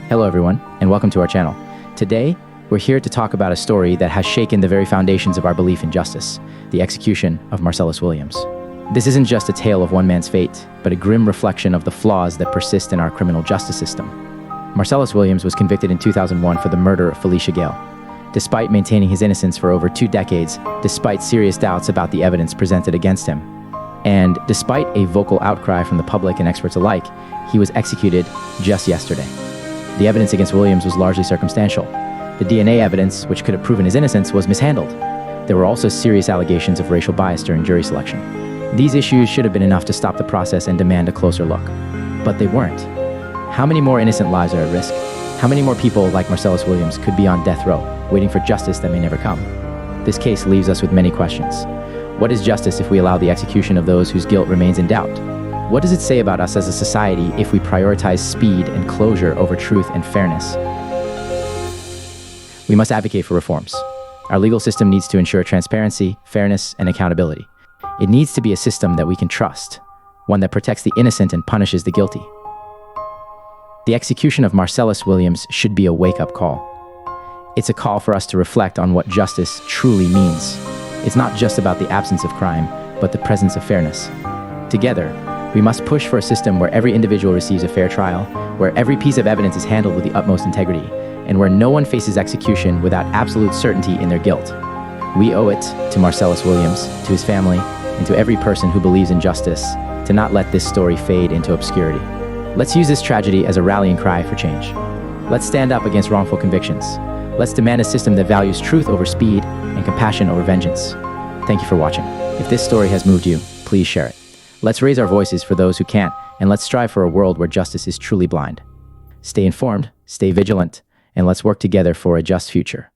Hello everyone, and welcome to our channel. Today, we're here to talk about a story that has shaken the very foundations of our belief in justice, the execution of Marcellus Williams. This isn't just a tale of one man's fate, but a grim reflection of the flaws that persist in our criminal justice system. Marcellus Williams was convicted in 2001 for the murder of Felicia Gayle. Despite maintaining his innocence for over 2 decades, despite serious doubts about the evidence presented against him, and despite a vocal outcry from the public and experts alike, he was executed just yesterday. The evidence against Williams was largely circumstantial. The DNA evidence, which could have proven his innocence, was mishandled. There were also serious allegations of racial bias during jury selection. These issues should have been enough to stop the process and demand a closer look. But they weren't. How many more innocent lives are at risk? How many more people like Marcellus Williams could be on death row, waiting for justice that may never come? This case leaves us with many questions. What is justice if we allow the execution of those whose guilt remains in doubt? What does it say about us as a society if we prioritize speed and closure over truth and fairness? We must advocate for reforms. Our legal system needs to ensure transparency, fairness, and accountability. It needs to be a system that we can trust, one that protects the innocent and punishes the guilty. The execution of Marcellus Williams should be a wake-up call. It's a call for us to reflect on what justice truly means. It's not just about the absence of crime, but the presence of fairness. Together, we must push for a system where every individual receives a fair trial, where every piece of evidence is handled with the utmost integrity, and where no one faces execution without absolute certainty in their guilt. We owe it to Marcellus Williams, to his family, and to every person who believes in justice to not let this story fade into obscurity. Let's use this tragedy as a rallying cry for change. Let's stand up against wrongful convictions. Let's demand a system that values truth over speed and compassion over vengeance. Thank you for watching. If this story has moved you, please share it. Let's raise our voices for those who can't, and let's strive for a world where justice is truly blind. Stay informed, stay vigilant, and let's work together for a just future.